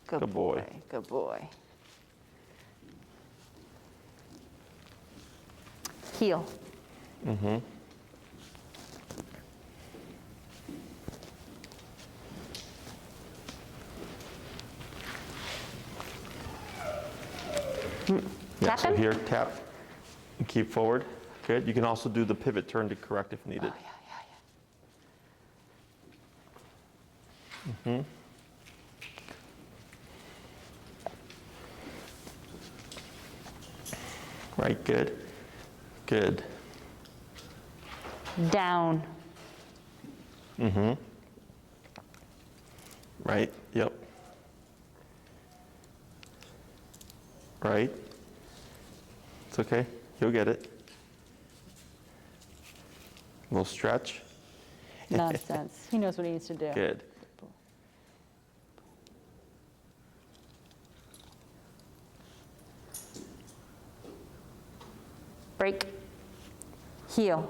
Good boy. Good boy. Heel. Yeah. Tap So him? here, tap, and keep forward. Good. You can also do the pivot turn to correct if needed. Oh, yeah. Right. Good. Good. Down. Right. Yep. Right. It's okay. You'll get it. A little stretch. Nonsense. He knows what he needs to do. Good. Break. Heel.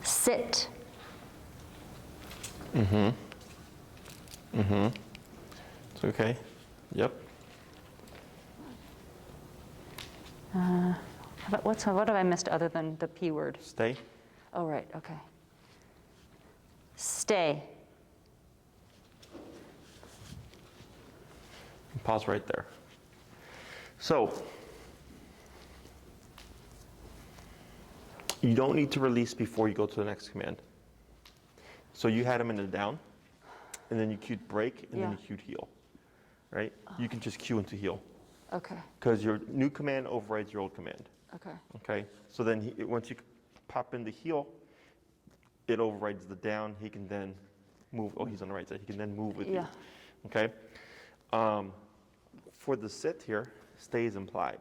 Sit. It's okay. Yep. What have I missed other than the P word? Stay. Oh, right, okay. Stay. Pause right there. So, you don't need to release before you go to the next command. So you had him in a down, and then you cued break, and then you Yeah. cued heel, right? You can just cue into heel, Okay, because your new command overrides your old command, okay. okay? So then once you pop in the heel, it overrides the down. He can then move, oh, he's on the right side. He can then move with Yeah. you, okay? For the sit here, stay is implied.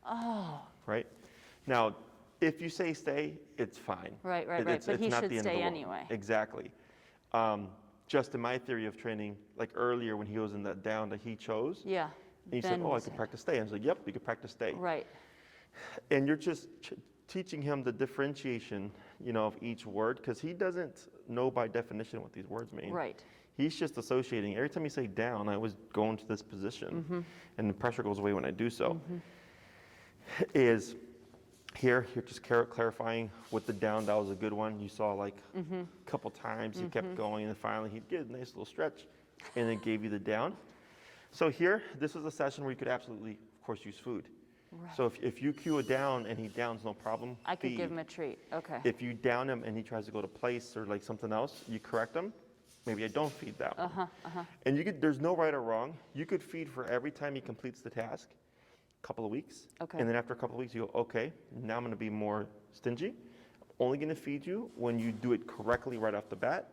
Oh, Right? Now, if you say stay, it's fine. Right, right, right. It's But he not should the end of stay the world. anyway. Exactly. Just in my theory of training, like earlier when he was in that down that he chose, yeah. and he said, then oh, I we'll could say- practice stay. I was like, yep, you could practice stay. Right, And you're just teaching him the differentiation, of each word, because he doesn't know by definition what these words mean. right. He's just associating. Every time you say down, I was going to this position, and the pressure goes away when I do so. Is here, you're just clarifying with the down, that was a good one. You saw like a couple times, he kept going, and finally he'd get a nice little stretch, and then gave you the down. So here, this is a session where you could absolutely, of course, use food. Right. So if you cue a down and he downs, no problem. I could give feed. him a treat, okay. If you down him and he tries to go to place or like something else, you correct him, maybe I don't feed that one. And there's no right or wrong. You could feed for every time he completes the task, a couple of weeks. Okay. And then after a couple of weeks, you go, okay, now I'm going to be more stingy. Only going to feed you when you do it correctly right off the bat.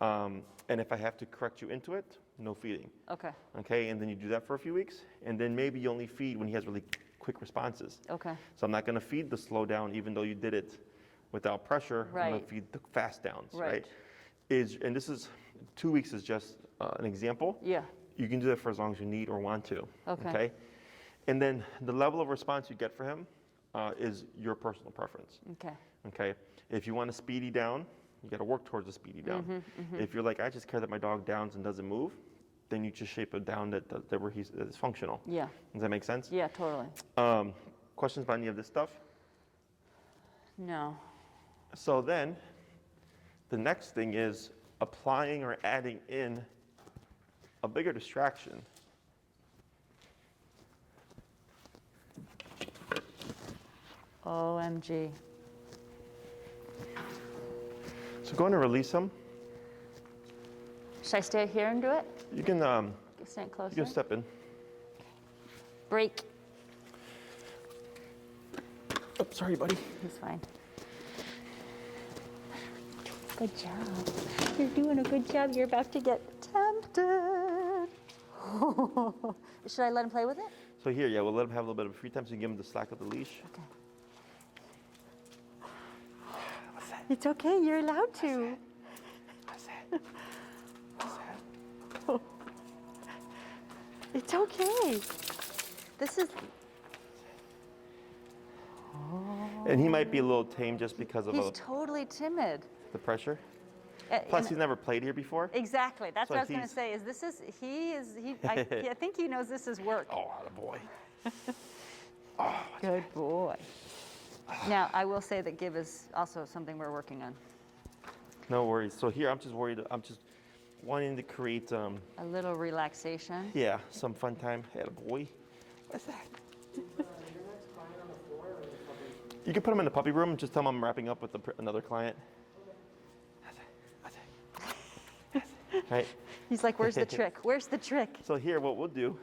And if I have to correct you into it, no feeding. Okay. Okay, and then you do that for a few weeks, and then maybe you only feed when he has really quick responses. Okay. So I'm not going to feed the slow down, even though you did it without pressure. I'm going Right. to feed the fast downs, Right. And this is 2 weeks is just an example. Yeah. You can do that for as long as you need or want to. Okay. And then the level of response you get for him is your personal preference. Okay. Okay. If you want a speedy down, you got to work towards a speedy down. If you're like, I just care that my dog downs and doesn't move, then you just shape a down that where he's is functional. Yeah. Does that make sense? Yeah, totally. Questions about any of this stuff? No. So then, the next thing is applying or adding in a bigger distraction. OMG. So go in and release him. Should I stay here and do it? You can Stand you closer. can step in. Break. Oh, sorry, buddy. He's fine. Good job. You're doing a good job. You're about to get Tempted. Should I let him play with it? So here, yeah, we'll let him have a little bit of free time so you can give him the slack of the leash. Okay. It's okay, you're allowed to. What's that? What's that? It's okay. This is, And he might be a little tame just because of he's totally timid. the pressure. Uh, Plus, and- he's never played here before. Exactly. That's So what I was going to he's- say. I think he knows this is work. Oh, attaboy. Good boy. Now, I will say that give is also something we're working on. No worries. So here, I'm just worried. I'm just wanting to create, A little relaxation. yeah, some fun time. Attaboy. What's that? You can put him in the puppy room and just tell him I'm wrapping up with another client. Right. He's like, where's the trick? Where's the trick? So here, what we'll do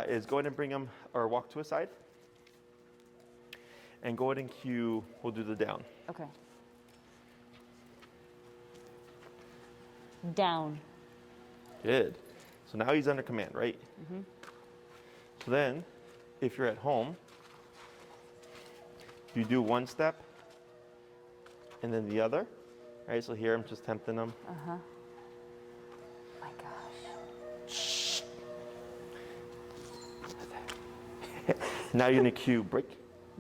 is go ahead and bring him or walk to a side, and go ahead and cue. We'll do the down. Okay. Down. Good. So now he's under command, right? So then, if you're at home, you do one step, and then the other. Right. So here, I'm just tempting him. Uh-huh. My gosh. Now you're gonna cue break.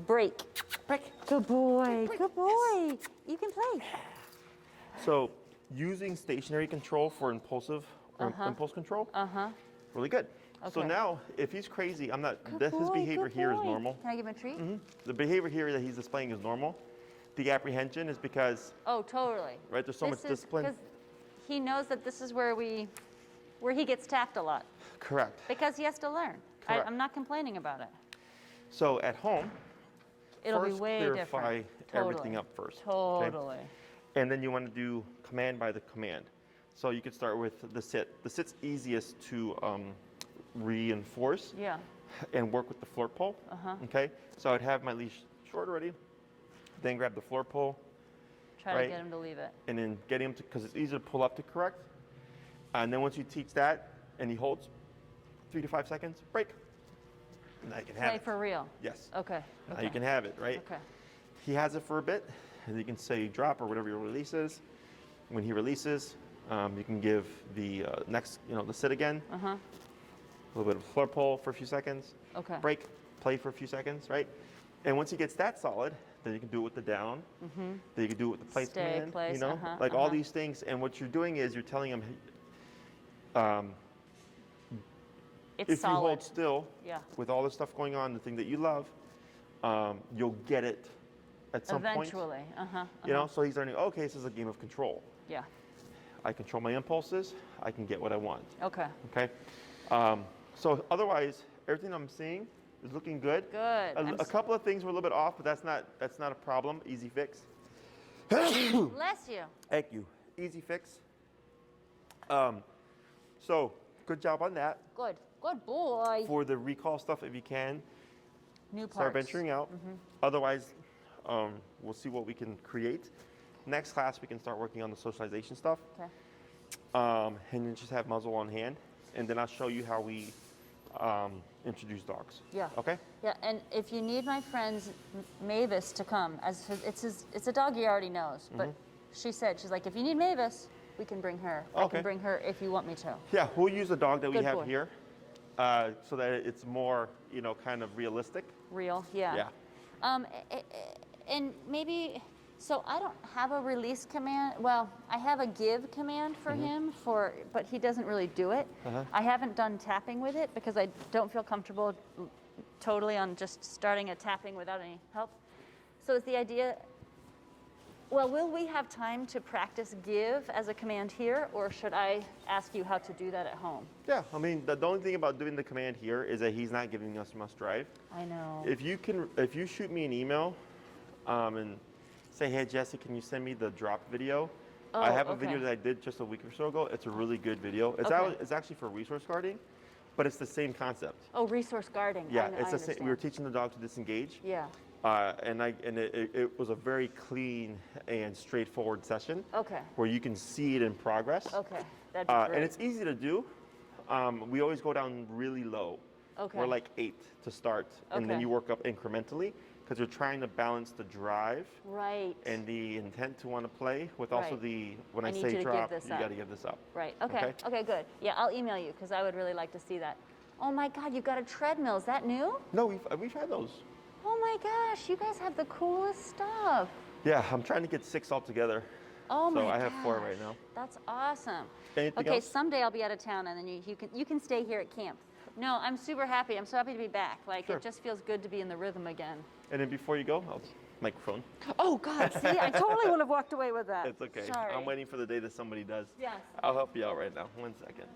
Break. Break. Good boy, good boy. You can play. So using stationary control for impulsive or impulse control, really good. So Okay. now, if he's crazy, I'm not. Good His boy, behavior good here is boy. normal. Can I give him a treat? The behavior here that he's displaying is normal. The apprehension is because, Oh, totally. right, there's so much discipline. Because he knows that this is where he gets tapped a lot. Correct. Because he has to learn. Correct. I'm not complaining about it. So at home, It'll first be way clarify different. everything Totally. up first. okay? Totally. And then you want to do command by the command. So you could start with the sit. The sit's easiest to reinforce Yeah. and work with the floor pole. Okay. So I'd have my leash short already, then grab the floor pole, Try Right. to get him to leave it. and then get him to, because it's easier to pull up to correct. And then once you teach that and he holds 3 to 5 seconds, break. Now you can have Play it. for real. Yes. Okay. Now okay. you can have it, right? Okay. He has it for a bit, and you can say drop or whatever your release is. When he releases, you can give the next, the sit again. Uh-huh. A little bit of floor pull for a few seconds. Okay. Break, play for a few seconds, right? And once he gets that solid, then you can do it with the down. Then you can do it with the place Stay, command. place, like all these things. And what you're doing is you're telling him, It's if solid. you hold still Yeah. with all the stuff going on, the thing that you love, you'll get it at some point. Eventually. Uh-huh. You know, so he's learning, okay, this is a game of control. Yeah. I control my impulses, I can get what I want, Okay. okay? So otherwise, everything I'm seeing is looking good. Good. A couple of things were a little bit off, but that's not a problem. Easy fix. Bless you. Thank you. Easy fix. So good job on that. Good. Good boy. For the recall stuff, if you can, New parts. start venturing out. Otherwise, we'll see what we can create. Next class, we can start working on the socialization stuff. Okay. And then just have muzzle on hand. And then I'll show you how we introduce dogs. Yeah. Okay? Yeah, and if you need my friend's Mavis to come, it's a dog he already knows, but she's like, if you need Mavis, we can bring her. I Okay. can bring her if you want me to. Yeah, we'll use a dog that we Good have boy. here so that it's more, kind of realistic. Real, yeah. Yeah. And maybe, so I don't have a release command. Well, I have a give command for him, but he doesn't really do it. I haven't done tapping with it because I don't feel comfortable totally on just starting a tapping without any help. So is the idea, well, will we have time to practice give as a command here, or should I ask you how to do that at home? Yeah, I mean, the only thing about doing the command here is that he's not giving us must drive. I know. If you shoot me an email and say, hey, Jesse, can you send me the drop video? I have a video okay. that I did just a week or so ago. It's a really good video. Okay. It's actually for resource guarding, but it's the same concept. Oh, resource guarding. Yeah, I it's the same. understand. We were teaching the dog to disengage. Yeah. And it was a very clean and straightforward session. Okay. Where you can see it in progress. Okay. That'd be great. And it's easy to do. We always go down really low. Okay. We're like 8 to start, and then Okay. you work up incrementally because you're trying to balance the drive Right. and the intent to want to play with also Right. the when I I need you say to give drop, this you up. got to give this up. Right. Okay. Okay. Good. Yeah, I'll email you because I would really like to see that. Oh my God, you've got a treadmill. Is that new? No, we've had those. Oh my gosh, you guys have the coolest stuff. Yeah, I'm trying to get 6 altogether. Oh my So gosh. I have 4 right now. That's awesome. Anything Okay, else? someday I'll be out of town and then you can stay here at camp. No, I'm super happy. I'm so happy to be back. Like Sure. it just feels good to be in the rhythm again. And then before you go, microphone. Oh God, see, I totally would have walked away with that. It's okay. Sorry. I'm waiting for the day that somebody does. Yes. I'll help you out right now. 1 second.